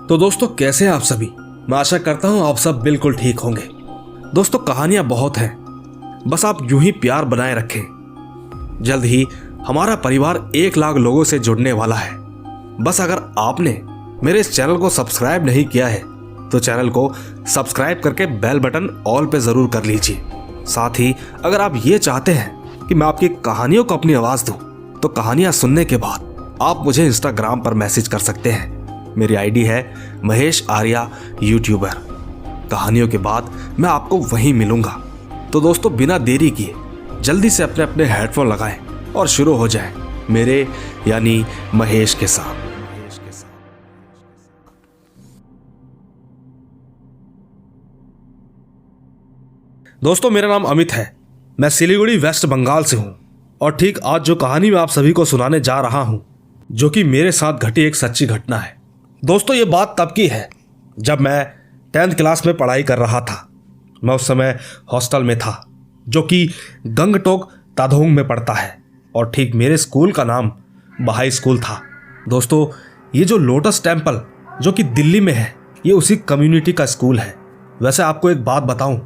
तो दोस्तों कैसे हैं आप सभी। मैं आशा करता हूं आप सब बिल्कुल ठीक होंगे। दोस्तों कहानियां बहुत हैं, बस आप यूं ही प्यार बनाए रखें। जल्द ही हमारा परिवार 1 लाख लोगों से जुड़ने वाला है। बस अगर आपने मेरे इस चैनल को सब्सक्राइब नहीं किया है तो चैनल को सब्सक्राइब करके बेल बटन ऑल पे जरूर कर लीजिए। साथ ही अगर आप ये चाहते हैं कि मैं आपकी कहानियों को अपनी आवाज दूं तो कहानियां सुनने के बाद आप मुझे इंस्टाग्राम पर मैसेज कर सकते हैं। मेरी आईडी है महेश आर्या यूट्यूबर। कहानियों के बाद मैं आपको वहीं मिलूंगा। तो दोस्तों बिना देरी किए जल्दी से अपने अपने हेडफोन लगाएं और शुरू हो जाए मेरे यानी महेश के साथ। दोस्तों मेरा नाम अमित है। मैं सिलीगुड़ी वेस्ट बंगाल से हूं और ठीक आज जो कहानी मैं आप सभी को सुनाने जा रहा हूं जो कि मेरे साथ घटी एक सच्ची घटना है। दोस्तों ये बात तब की है जब मैं 10th क्लास में पढ़ाई कर रहा था। मैं उस समय हॉस्टल में था जो कि गंगटोक तादोंग में पड़ता है और ठीक मेरे स्कूल का नाम बहाई स्कूल था। दोस्तों ये जो लोटस टेम्पल जो कि दिल्ली में है ये उसी कम्युनिटी का स्कूल है। वैसे आपको एक बात बताऊं,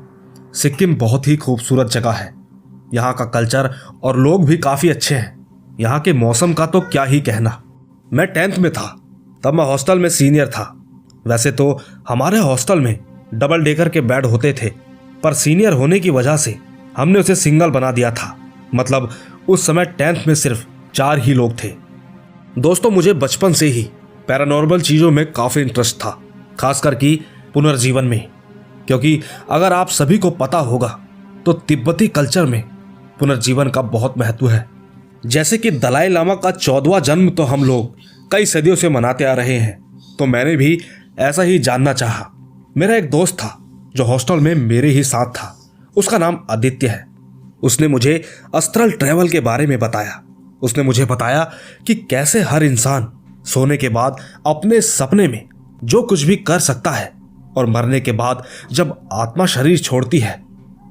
सिक्किम बहुत ही खूबसूरत जगह है। यहाँ का कल्चर और लोग भी काफ़ी अच्छे हैं। यहाँ के मौसम का तो क्या ही कहना। मैं 10th में था तब मैं हॉस्टल में सीनियर था। वैसे तो हमारे हॉस्टल में डबल डेकर के बेड होते थे, पर सीनियर होने की वजह से हमने उसे सिंगल बना दिया था। मतलब उस समय 10th में सिर्फ 4 ही लोग थे। दोस्तों मुझे बचपन से ही पैरानॉर्मल चीज़ों में काफ़ी इंटरेस्ट था, खासकर कि पुनर्जीवन में। क्योंकि अगर आप सभी को पता होगा तो तिब्बती कल्चर में पुनर्जीवन का बहुत महत्व है। जैसे कि दलाई लामा का 14वां जन्म तो हम लोग कई सदियों से मनाते आ रहे हैं, तो मैंने भी ऐसा ही जानना चाहा। मेरा एक दोस्त था जो हॉस्टल में मेरे ही साथ था। उसका नाम आदित्य है। उसने मुझे अस्ट्रल ट्रैवल के बारे में बताया। उसने मुझे बताया कि कैसे हर इंसान सोने के बाद अपने सपने में जो कुछ भी कर सकता है और मरने के बाद जब आत्मा शरीर छोड़ती है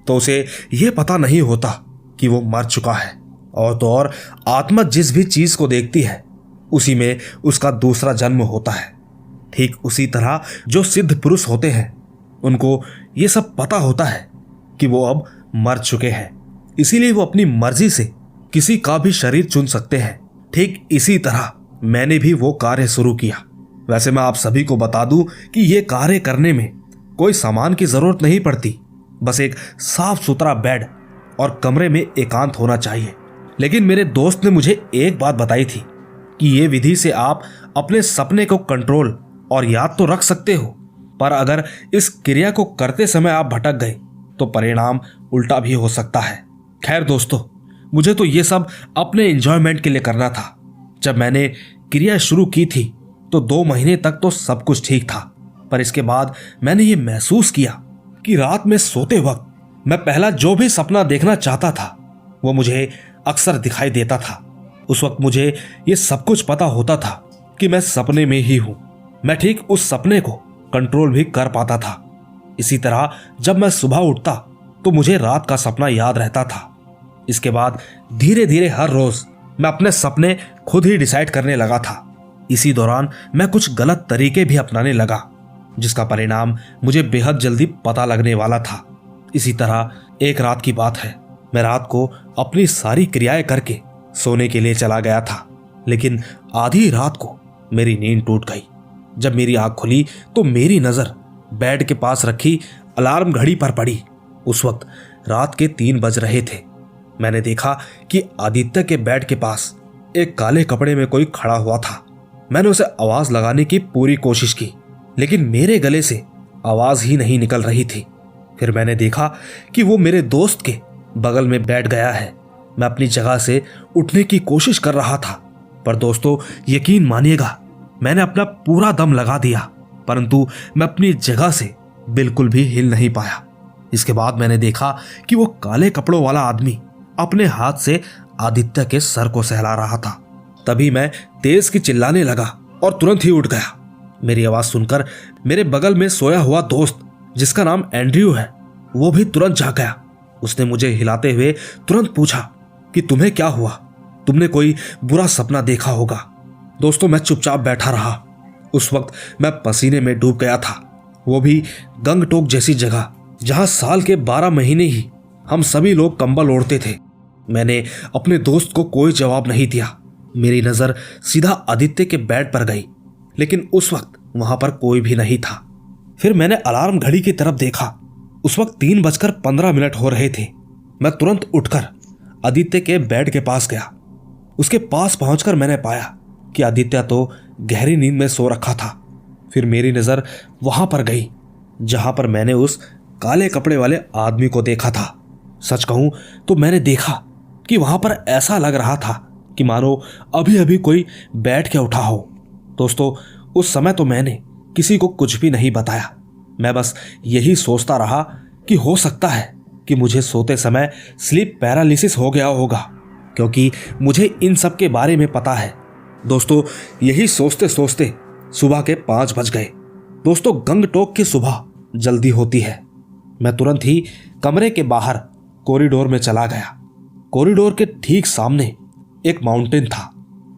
तो उसे यह पता नहीं होता कि वो मर चुका है। और तो और आत्मा जिस भी चीज को देखती है उसी में उसका दूसरा जन्म होता है। ठीक उसी तरह जो सिद्ध पुरुष होते हैं उनको ये सब पता होता है कि वो अब मर चुके हैं, इसीलिए वो अपनी मर्जी से किसी का भी शरीर चुन सकते हैं। ठीक इसी तरह मैंने भी वो कार्य शुरू किया। वैसे मैं आप सभी को बता दूं कि ये कार्य करने में कोई सामान की जरूरत नहीं पड़ती, बस एक साफ सुथरा बेड और कमरे में एकांत होना चाहिए। लेकिन मेरे दोस्त ने मुझे एक बात बताई थी कि ये विधि से आप अपने सपने को कंट्रोल और याद तो रख सकते हो, पर अगर इस क्रिया को करते समय आप भटक गए तो परिणाम उल्टा भी हो सकता है। खैर दोस्तों, मुझे तो ये सब अपने एंजॉयमेंट के लिए करना था। जब मैंने क्रिया शुरू की थी तो 2 महीने तक तो सब कुछ ठीक था, पर इसके बाद मैंने ये महसूस किया कि रात में सोते वक्त मैं पहला जो भी सपना देखना चाहता था वो मुझे अक्सर दिखाई देता था। उस वक्त मुझे ये सब कुछ पता होता था कि मैं सपने में ही हूं। मैं ठीक उस सपने को कंट्रोल भी कर पाता था। इसी तरह जब मैं सुबह उठता तो मुझे रात का सपना याद रहता था। इसके बाद धीरे धीरे हर रोज मैं अपने सपने खुद ही डिसाइड करने लगा था। इसी दौरान मैं कुछ गलत तरीके भी अपनाने लगा जिसका परिणाम मुझे बेहद जल्दी पता लगने वाला था। इसी तरह एक रात की बात है, मैं रात को अपनी सारी क्रियाएं करके सोने के लिए चला गया था, लेकिन आधी रात को मेरी नींद टूट गई। जब मेरी आंख खुली तो मेरी नजर बेड के पास रखी अलार्म घड़ी पर पड़ी। उस वक्त रात के 3 बज रहे थे। मैंने देखा कि आदित्य के बेड के पास एक काले कपड़े में कोई खड़ा हुआ था। मैंने उसे आवाज लगाने की पूरी कोशिश की, लेकिन मेरे गले से आवाज ही नहीं निकल रही थी। फिर मैंने देखा कि वो मेरे दोस्त के बगल में बैठ गया है। मैं अपनी जगह से उठने की कोशिश कर रहा था, पर दोस्तों यकीन मानिएगा मैंने अपना पूरा दम लगा दिया, परंतु मैं अपनी जगह से बिल्कुल भी हिल नहीं पाया। इसके बाद मैंने देखा कि वो काले कपड़ों वाला आदमी अपने हाथ से आदित्य के सर को सहला रहा था। तभी मैं तेज की चिल्लाने लगा और तुरंत ही उठ गया। मेरी आवाज सुनकर मेरे बगल में सोया हुआ दोस्त जिसका नाम एंड्रयू है वो भी तुरंत जाग गया। उसने मुझे हिलाते हुए तुरंत पूछा कि तुम्हें क्या हुआ, तुमने कोई बुरा सपना देखा होगा। दोस्तों मैं चुपचाप बैठा रहा उस वक्त मैं पसीने में डूब गया था, वो भी गंगटोक जैसी जगह जहां साल के 12 महीने ही हम सभी लोग कंबल ओढ़ते थे। मैंने अपने दोस्त को कोई जवाब नहीं दिया। मेरी नजर सीधा आदित्य के बेड पर गई, लेकिन उस वक्त वहां पर कोई भी नहीं था। फिर मैंने अलार्म घड़ी की तरफ देखा। उस वक्त 3:15 हो रहे थे। मैं तुरंत उठकर आदित्य के बेड के पास गया। उसके पास पहुंचकर मैंने पाया कि आदित्य तो गहरी नींद में सो रखा था। फिर मेरी नजर वहां पर गई जहां पर मैंने उस काले कपड़े वाले आदमी को देखा था। सच कहूं तो मैंने देखा कि वहां पर ऐसा लग रहा था कि मानो अभी अभी कोई बैठ के उठा हो। दोस्तों, उस समय तो मैंने किसी को कुछ भी नहीं बताया। मैं बस यही सोचता रहा कि हो सकता है कि मुझे सोते समय स्लीप पैरालिसिस हो गया होगा, क्योंकि मुझे इन सब के बारे में पता है। दोस्तों, यही सोचते सोचते सुबह के 5 बज गए। दोस्तों, गंगटोक की सुबह जल्दी होती है। मैं तुरंत ही कमरे के बाहर कॉरिडोर में चला गया। कॉरिडोर के ठीक सामने एक माउंटेन था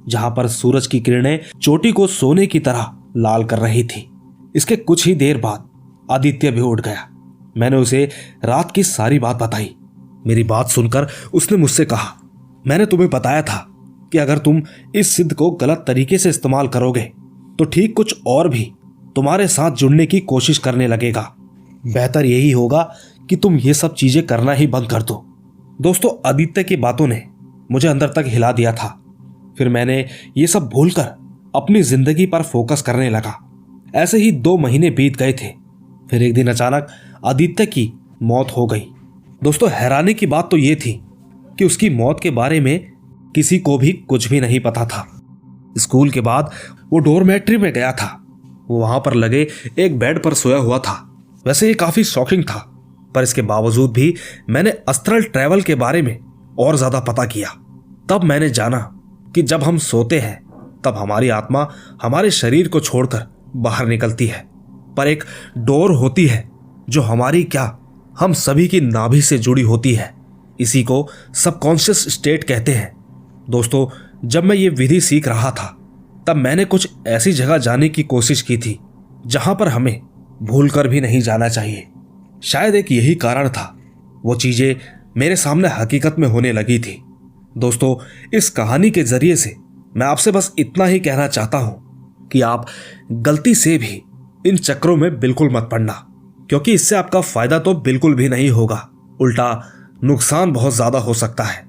जहां पर सूरज की किरणें चोटी को सोने की तरह लाल कर रही थी। इसके कुछ ही देर बाद आदित्य भी उठ गया। मैंने उसे रात की सारी बात बताई। मेरी बात सुनकर उसने मुझसे कहा, मैंने तुम्हें बताया था कि अगर तुम इस सिद्ध को गलत तरीके से इस्तेमाल करोगे तो ठीक कुछ और भी तुम्हारे साथ जुड़ने की कोशिश करने लगेगा। बेहतर यही होगा कि तुम ये सब चीजें करना ही बंद कर दो। दोस्तों, आदित्य की बातों ने मुझे अंदर तक हिला दिया था। फिर मैंने ये सब भूलकर अपनी जिंदगी पर फोकस करने लगा। ऐसे ही 2 महीने बीत गए थे। फिर एक दिन अचानक आदित्य की मौत हो गई। दोस्तों, हैरानी की बात तो ये थी कि उसकी मौत के बारे में किसी को भी कुछ भी नहीं पता था। स्कूल के बाद वो डॉर्मेट्री में गया था। वो वहां पर लगे एक बेड पर सोया हुआ था। वैसे ये काफी शॉकिंग था, पर इसके बावजूद भी मैंने अस्त्रल ट्रैवल के बारे में और ज्यादा पता किया। तब मैंने जाना कि जब हम सोते हैं तब हमारी आत्मा हमारे शरीर को छोड़कर बाहर निकलती है, पर एक डोर होती है जो हमारी क्या, हम सभी की नाभि से जुड़ी होती है। इसी को सबकॉन्शियस स्टेट कहते हैं। दोस्तों, जब मैं ये विधि सीख रहा था तब मैंने कुछ ऐसी जगह जाने की कोशिश की थी जहां पर हमें भूलकर भी नहीं जाना चाहिए। शायद एक यही कारण था वो चीजें मेरे सामने हकीकत में होने लगी थी। दोस्तों, इस कहानी के जरिए से मैं आपसे बस इतना ही कहना चाहता हूं कि आप गलती से भी इन चक्रों में बिल्कुल मत पड़ना, क्योंकि इससे आपका फायदा तो बिल्कुल भी नहीं होगा, उल्टा नुकसान बहुत ज्यादा हो सकता है।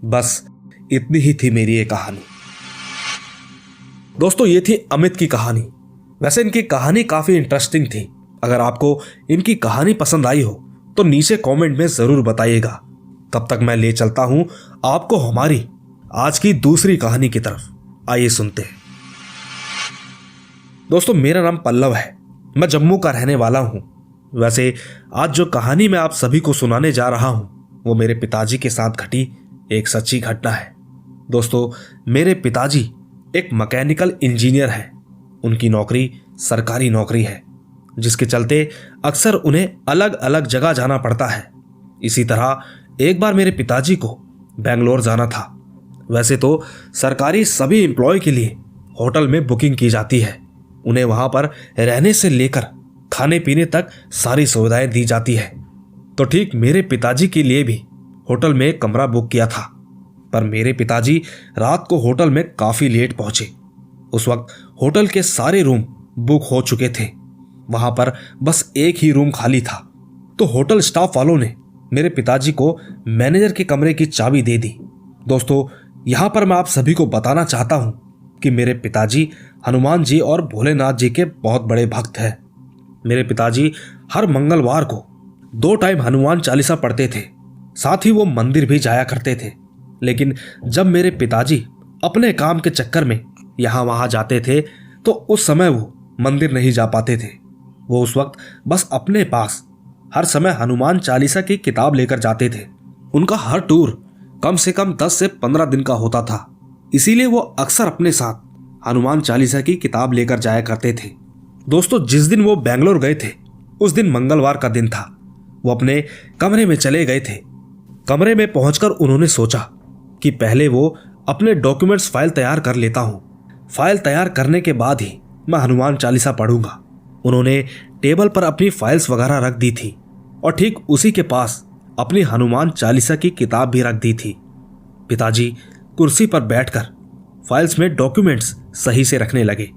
बस इतनी ही थी मेरी ये कहानी। दोस्तों, ये थी अमित की कहानी। वैसे इनकी कहानी काफी इंटरेस्टिंग थी। अगर आपको इनकी कहानी पसंद आई हो तो नीचे कमेंट में जरूर बताइएगा। तब तक मैं ले चलता हूं आपको हमारी आज की दूसरी कहानी की तरफ। आइए सुनते हैं। दोस्तों, मेरा नाम पल्लव है। मैं जम्मू का रहने वाला हूं। वैसे आज जो कहानी मैं आप सभी को सुनाने जा रहा हूं वो मेरे पिताजी के साथ घटी एक सच्ची घटना है। दोस्तों, मेरे पिताजी एक मैकेनिकल इंजीनियर हैं। उनकी नौकरी सरकारी नौकरी है, जिसके चलते अक्सर उन्हें अलग अलग जगह जाना पड़ता है। इसी तरह एक बार मेरे पिताजी को बेंगलोर जाना था। वैसे तो सरकारी सभी एम्प्लॉय के लिए होटल में बुकिंग की जाती है। उन्हें वहां पर रहने से लेकर खाने पीने तक सारी सुविधाएं दी जाती है। तो ठीक मेरे पिताजी के लिए भी होटल में एक कमरा बुक किया था, पर मेरे पिताजी रात को होटल में काफी लेट पहुंचे। उस वक्त होटल के सारे रूम बुक हो चुके थे। वहां पर बस एक ही रूम खाली था। तो होटल स्टाफ वालों ने मेरे पिताजी को मैनेजर के कमरे की चाबी दे दी। दोस्तों, यहां पर मैं आप सभी को बताना चाहता हूं कि मेरे पिताजी हनुमान जी और भोलेनाथ जी के बहुत बड़े भक्त हैं। मेरे पिताजी हर मंगलवार को 2 टाइम हनुमान चालीसा पढ़ते थे। साथ ही वो मंदिर भी जाया करते थे। लेकिन जब मेरे पिताजी अपने काम के चक्कर में यहां वहां जाते थे तो उस समय वो मंदिर नहीं जा पाते थे। वो उस वक्त बस अपने पास हर समय हनुमान चालीसा की किताब लेकर जाते थे। उनका हर टूर कम से कम 10 से 15 दिन का होता था। इसीलिए वो अक्सर अपने साथ हनुमान चालीसा की किताब लेकर जाया करते थे। दोस्तों, जिस दिन वो बेंगलोर गए थे उस दिन मंगलवार का दिन था। वो अपने कमरे में चले गए थे। कमरे में पहुंचकर उन्होंने सोचा कि पहले वो अपने डॉक्यूमेंट्स फाइल तैयार कर लेता हूं। फाइल तैयार करने के बाद ही मैं हनुमान चालीसा पढ़ूंगा। उन्होंने टेबल पर अपनी फाइल्स वगैरह रख दी थी और ठीक उसी के पास अपनी हनुमान चालीसा की किताब भी रख दी थी। पिताजी कुर्सी पर बैठकर फाइल्स में डॉक्यूमेंट्स सही से रखने लगे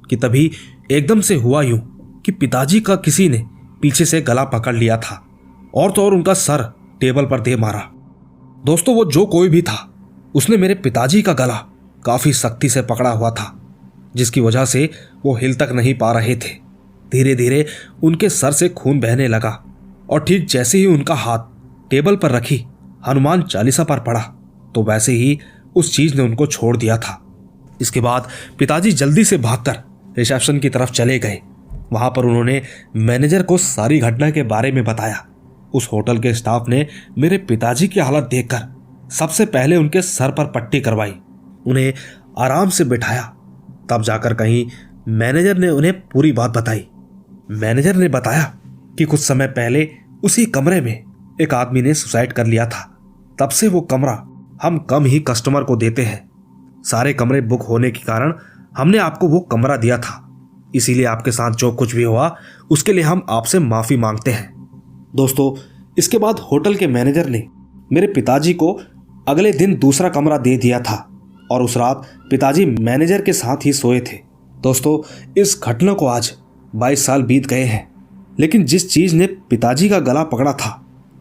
कि तभी एकदम से हुआ यूं कि पिताजी का किसी ने पीछे से गला पकड़ लिया था और तो और उनका सर टेबल पर दे मारा। दोस्तों वो जो कोई भी था उसने मेरे पिताजी का गला काफी सख्ती से पकड़ा हुआ था, जिसकी वजह से वो हिल तक नहीं पा रहे थे। धीरे धीरे उनके सर से खून बहने लगा और ठीक जैसे ही उनका हाथ टेबल पर रखी हनुमान चालीसा पर पड़ा तो वैसे ही उस चीज ने उनको छोड़ दिया था। इसके बाद पिताजी जल्दी से भागकर रिसेप्शन की तरफ चले गए। वहां पर उन्होंने मैनेजर को सारी घटना के बारे में बताया। उस होटल के स्टाफ ने मेरे पिताजी की हालत देखकर सबसे पहले उनके सर पर पट्टी करवाई, उन्हें आराम से बिठाया। तब जाकर कहीं मैनेजर ने उन्हें पूरी बात बताई। मैनेजर ने बताया कि कुछ समय पहले उसी कमरे में एक आदमी ने सुसाइड कर लिया था। तब से वो कमरा हम कम ही कस्टमर को देते हैं। सारे कमरे बुक होने के कारण हमने आपको वो कमरा दिया था, इसीलिए आपके साथ जो कुछ भी हुआ उसके लिए हम आपसे माफी मांगते हैं। दोस्तों इसके बाद होटल के मैनेजर ने मेरे पिताजी को अगले दिन दूसरा कमरा दे दिया था और उस रात पिताजी मैनेजर के साथ ही सोए थे। दोस्तों इस घटना को आज 22 साल बीत गए हैं, लेकिन जिस चीज ने पिताजी का गला पकड़ा था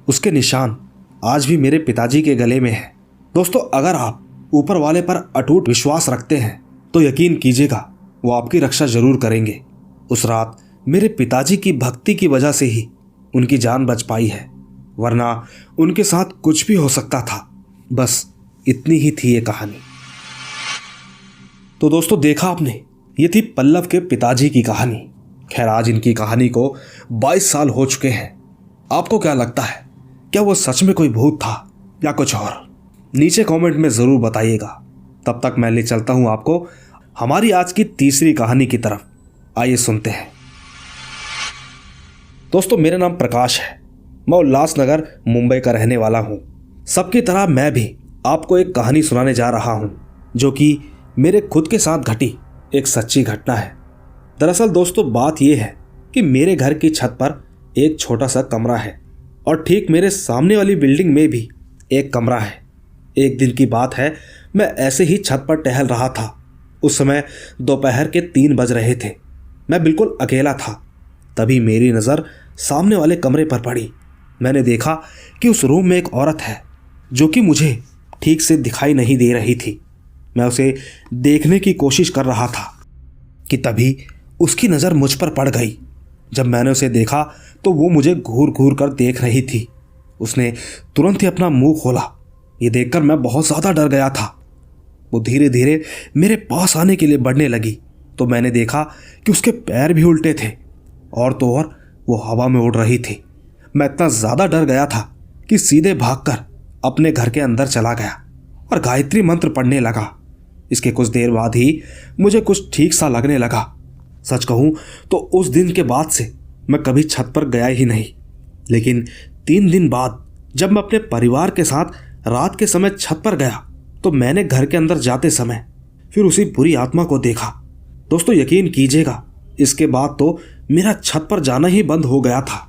उसके निशान आज भी मेरे पिताजी के गले में है। दोस्तों अगर आप ऊपर वाले पर अटूट विश्वास रखते हैं तो यकीन कीजिएगा वो आपकी रक्षा जरूर करेंगे। उस रात मेरे पिताजी की भक्ति की वजह से ही उनकी जान बच पाई है, वरना उनके साथ कुछ भी हो सकता था। बस इतनी ही थी ये कहानी। तो दोस्तों देखा आपने, ये थी पल्लव के पिताजी की कहानी। खैर आज इनकी कहानी को 22 साल हो चुके हैं। आपको क्या लगता है, क्या वो सच में कोई भूत था या कुछ और? नीचे कमेंट में जरूर बताइएगा। तब तक मैं ले चलता हूं आपको हमारी आज की तीसरी कहानी की तरफ। आइए सुनते हैं। दोस्तों मेरा नाम प्रकाश है, मैं उल्लासनगर मुंबई का रहने वाला हूं। सबकी तरह मैं भी आपको एक कहानी सुनाने जा रहा हूं जो कि मेरे खुद के साथ घटी एक सच्ची घटना है। दरअसल दोस्तों बात यह है कि मेरे घर की छत पर एक छोटा सा कमरा है और ठीक मेरे सामने वाली बिल्डिंग में भी एक कमरा है। एक दिन की बात है, मैं ऐसे ही छत पर टहल रहा था। उस समय दोपहर के 3 बज रहे थे। मैं बिल्कुल अकेला था। तभी मेरी नज़र सामने वाले कमरे पर पड़ी। मैंने देखा कि उस रूम में एक औरत है जो कि मुझे ठीक से दिखाई नहीं दे रही थी। मैं उसे देखने की कोशिश कर रहा था कि तभी उसकी नज़र मुझ पर पड़ गई। जब मैंने उसे देखा तो वो मुझे घूर घूर कर देख रही थी। उसने तुरंत ही अपना मुंह खोला। ये देखकर मैं बहुत ज़्यादा डर गया था। वो धीरे धीरे मेरे पास आने के लिए बढ़ने लगी तो मैंने देखा कि उसके पैर भी उल्टे थे और तो और वो हवा में उड़ रही थी। मैं इतना ज़्यादा डर गया था कि सीधे भागकर अपने घर के अंदर चला गया और गायत्री मंत्र पढ़ने लगा। इसके कुछ देर बाद ही मुझे कुछ ठीक सा लगने लगा। सच कहूँ तो उस दिन के बाद से मैं कभी छत पर गया ही नहीं। लेकिन 3 दिन बाद जब मैं अपने परिवार के साथ रात के समय छत पर गया तो मैंने घर के अंदर जाते समय फिर उसी बुरी आत्मा को देखा। दोस्तों यकीन कीजिएगा, इसके बाद तो मेरा छत पर जाना ही बंद हो गया था।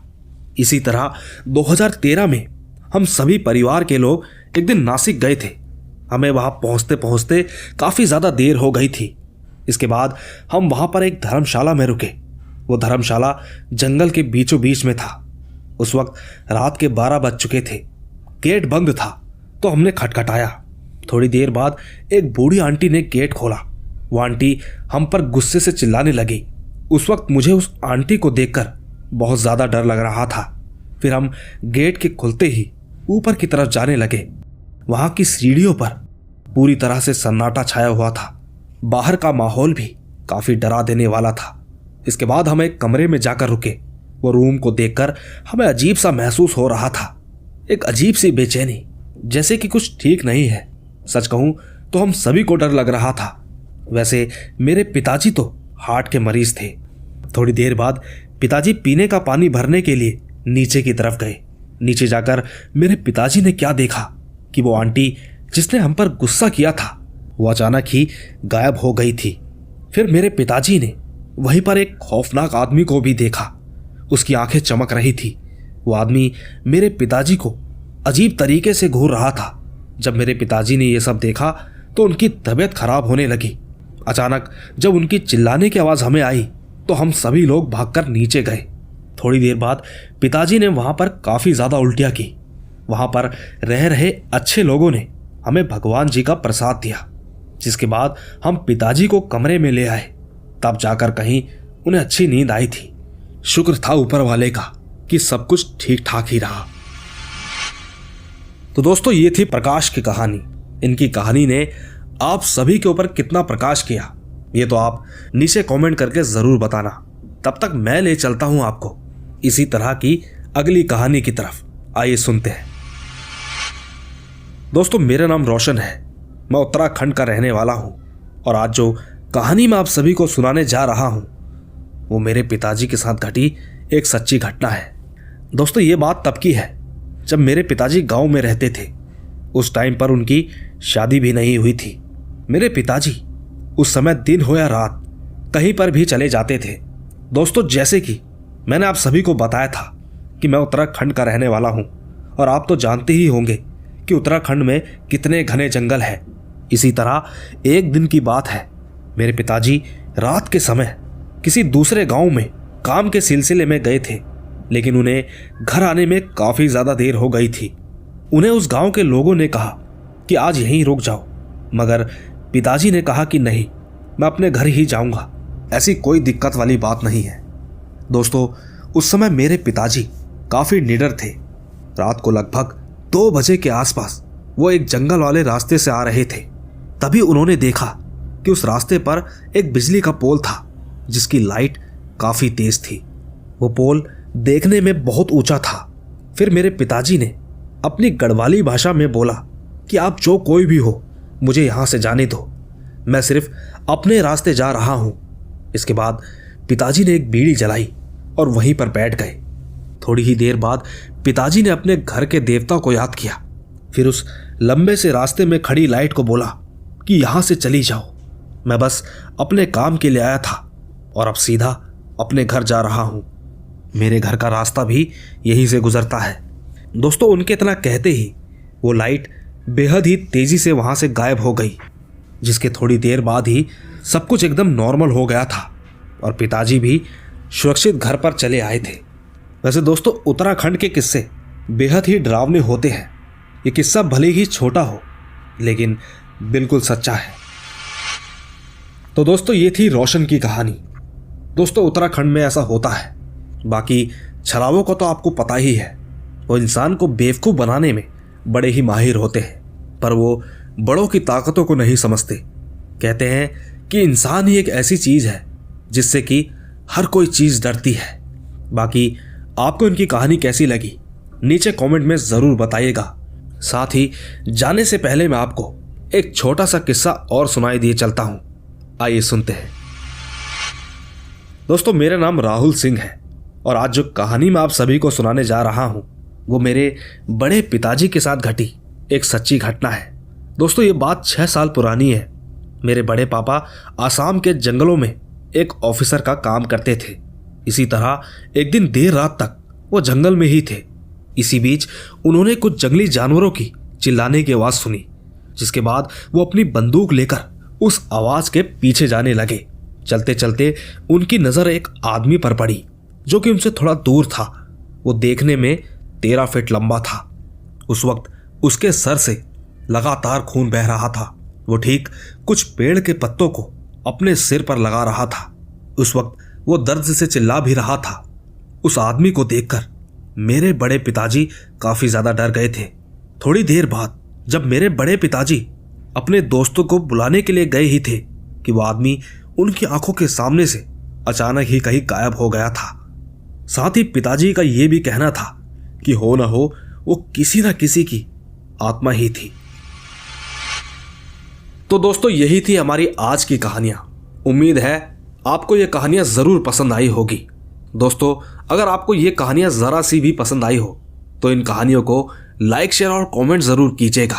इसी तरह 2013 में हम सभी परिवार के लोग एक दिन नासिक गए थे। हमें वहां पहुंचते पहुंचते काफ़ी ज़्यादा देर हो गई थी। इसके बाद हम वहां पर एक धर्मशाला में रुके। वो धर्मशाला जंगल के बीचों बीच में था। उस वक्त रात के 12 बज चुके थे। गेट बंद था तो हमने खटखटाया। थोड़ी देर बाद एक बूढ़ी आंटी ने गेट खोला। वो आंटी हम पर गुस्से से चिल्लाने लगी। उस वक्त मुझे उस आंटी को देखकर बहुत ज़्यादा डर लग रहा था। फिर हम गेट के खुलते ही ऊपर की तरफ जाने लगे। वहाँ की सीढ़ियों पर पूरी तरह से सन्नाटा छाया हुआ था। बाहर का माहौल भी काफ़ी डरा देने वाला था। इसके बाद हम एक कमरे में जाकर रुके। वो रूम को देखकर हमें अजीब सा महसूस हो रहा था, एक अजीब सी बेचैनी, जैसे कि कुछ ठीक नहीं है। सच कहूँ तो हम सभी को डर लग रहा था। वैसे मेरे पिताजी तो हार्ट के मरीज थे। थोड़ी देर बाद पिताजी पीने का पानी भरने के लिए नीचे की तरफ गए। नीचे जाकर मेरे पिताजी ने क्या देखा कि वो आंटी जिसने हम पर गुस्सा किया था वो अचानक ही गायब हो गई थी। फिर मेरे पिताजी ने वहीं पर एक खौफनाक आदमी को भी देखा। उसकी आंखें चमक रही थी। वो आदमी मेरे पिताजी को अजीब तरीके से घूर रहा था। जब मेरे पिताजी ने यह सब देखा तो उनकी तबीयत खराब होने लगी। अचानक जब उनकी चिल्लाने की आवाज हमें आई तो हम सभी लोग भागकर नीचे गए। थोड़ी देर बाद पिताजी ने वहां पर काफी ज्यादा उल्टियां की। वहां पर रह रहे अच्छे लोगों ने हमें भगवान जी का प्रसाद दिया, जिसके बाद हम पिताजी को कमरे में ले आए। तब जाकर कहीं उन्हें अच्छी नींद आई थी। शुक्र था ऊपर वाले का कि सब कुछ ठीक ठाक ही रहा। तो दोस्तों, ये थी प्रकाश की कहानी। इनकी कहानी ने आप सभी के ऊपर कितना प्रकाश किया, ये तो आप नीचे कमेंट करके जरूर बताना। तब तक मैं ले चलता हूं आपको इसी तरह की अगली कहानी की तरफ। आइए सुनते हैं। दोस्तों, मेरा नाम रोशन है। मैं उत्तराखंड का रहने वाला हूं और आज जो कहानी मैं आप सभी को सुनाने जा रहा हूं वो मेरे पिताजी के साथ घटी एक सच्ची घटना है। दोस्तों, ये बात तब की है जब मेरे पिताजी गांव में रहते थे। उस टाइम पर उनकी शादी भी नहीं हुई थी। मेरे पिताजी उस समय दिन हो या रात कहीं पर भी चले जाते थे। दोस्तों, जैसे कि मैंने आप सभी को बताया था कि मैं उत्तराखंड का रहने वाला हूं और आप तो जानते ही होंगे कि उत्तराखंड में कितने घने जंगल हैं। इसी तरह एक दिन की बात है, मेरे पिताजी रात के समय किसी दूसरे गांव में काम के सिलसिले में गए थे, लेकिन उन्हें घर आने में काफी ज्यादा देर हो गई थी। उन्हें उस गांव के लोगों ने कहा कि आज यहीं रुक जाओ, मगर पिताजी ने कहा कि नहीं, मैं अपने घर ही जाऊंगा, ऐसी कोई दिक्कत वाली बात नहीं है। दोस्तों, उस समय मेरे पिताजी काफी निडर थे। रात को लगभग 2 बजे के आसपास वो एक जंगल वाले रास्ते से आ रहे थे। तभी उन्होंने देखा कि उस रास्ते पर एक बिजली का पोल था जिसकी लाइट काफी तेज थी। वो पोल देखने में बहुत ऊंचा था। फिर मेरे पिताजी ने अपनी गढ़वाली भाषा में बोला कि आप जो कोई भी हो, मुझे यहां से जाने दो, मैं सिर्फ अपने रास्ते जा रहा हूं। इसके बाद पिताजी ने एक बीड़ी जलाई और वहीं पर बैठ गए। थोड़ी ही देर बाद पिताजी ने अपने घर के देवता को याद किया। फिर उस लंबे से रास्ते में खड़ी लाइट को बोला कि यहां से चली जाओ, मैं बस अपने काम के लिए आया था और अब सीधा अपने घर जा रहा हूं। मेरे घर का रास्ता भी यहीं से गुजरता है। दोस्तों, उनके इतना कहते ही वो लाइट बेहद ही तेजी से वहां से गायब हो गई, जिसके थोड़ी देर बाद ही सब कुछ एकदम नॉर्मल हो गया था और पिताजी भी सुरक्षित घर पर चले आए थे। वैसे दोस्तों, उत्तराखंड के किस्से बेहद ही डरावने होते हैं। ये किस्सा भले ही छोटा हो लेकिन बिल्कुल सच्चा है। तो दोस्तों, ये थी रोशन की कहानी। दोस्तों, उत्तराखंड में ऐसा होता है। बाकी छलावों को तो आपको पता ही है, वो इंसान को बेवकूफ़ बनाने में बड़े ही माहिर होते हैं, पर वो बड़ों की ताकतों को नहीं समझते। कहते हैं कि इंसान ही एक ऐसी चीज़ है जिससे कि हर कोई चीज़ डरती है। बाकी आपको इनकी कहानी कैसी लगी नीचे कमेंट में ज़रूर बताइएगा। साथ ही जाने से पहले मैं आपको एक छोटा सा किस्सा और सुनाई दिए चलता हूँ। आइए सुनते हैं। दोस्तों, मेरा नाम राहुल सिंह है और आज जो कहानी मैं आप सभी को सुनाने जा रहा हूं वो मेरे बड़े पिताजी के साथ घटी एक सच्ची घटना है। दोस्तों, ये बात 6 साल पुरानी है। मेरे बड़े पापा आसाम के जंगलों में एक ऑफिसर का काम करते थे। इसी तरह एक दिन देर रात तक वो जंगल में ही थे। इसी बीच उन्होंने कुछ जंगली जानवरों की चिल्लाने की आवाज़ सुनी, जिसके बाद वो अपनी बंदूक लेकर उस आवाज़ के पीछे जाने लगे। चलते चलते उनकी नज़र एक आदमी पर पड़ी जो कि उनसे थोड़ा दूर था। वो देखने में 13 फीट लंबा था। उस वक्त उसके सर से लगातार खून बह रहा था। वो ठीक कुछ पेड़ के पत्तों को अपने सिर पर लगा रहा था। उस वक्त वो दर्द से चिल्ला भी रहा था। उस आदमी को देखकर मेरे बड़े पिताजी काफी ज्यादा डर गए थे। थोड़ी देर बाद जब मेरे बड़े पिताजी अपने दोस्तों को बुलाने के लिए गए ही थे कि वो आदमी उनकी आंखों के सामने से अचानक ही कहीं गायब हो गया था। साथ ही पिताजी का यह भी कहना था कि हो ना हो वो किसी ना किसी की आत्मा ही थी। तो दोस्तों, यही थी हमारी आज की कहानियां। उम्मीद है आपको ये कहानियां जरूर पसंद आई होगी। दोस्तों, अगर आपको ये कहानियां जरा सी भी पसंद आई हो तो इन कहानियों को लाइक, शेयर और कमेंट जरूर कीजिएगा,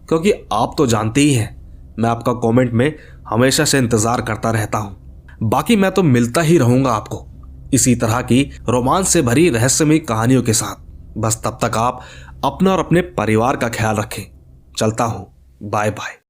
क्योंकि आप तो जानते ही हैं मैं आपका कमेंट में हमेशा से इंतजार करता रहता हूं। बाकी मैं तो मिलता ही रहूंगा आपको इसी तरह की रोमांच से भरी रहस्यमयी कहानियों के साथ। बस तब तक आप अपना और अपने परिवार का ख्याल रखें। चलता हूं, बाय बाय।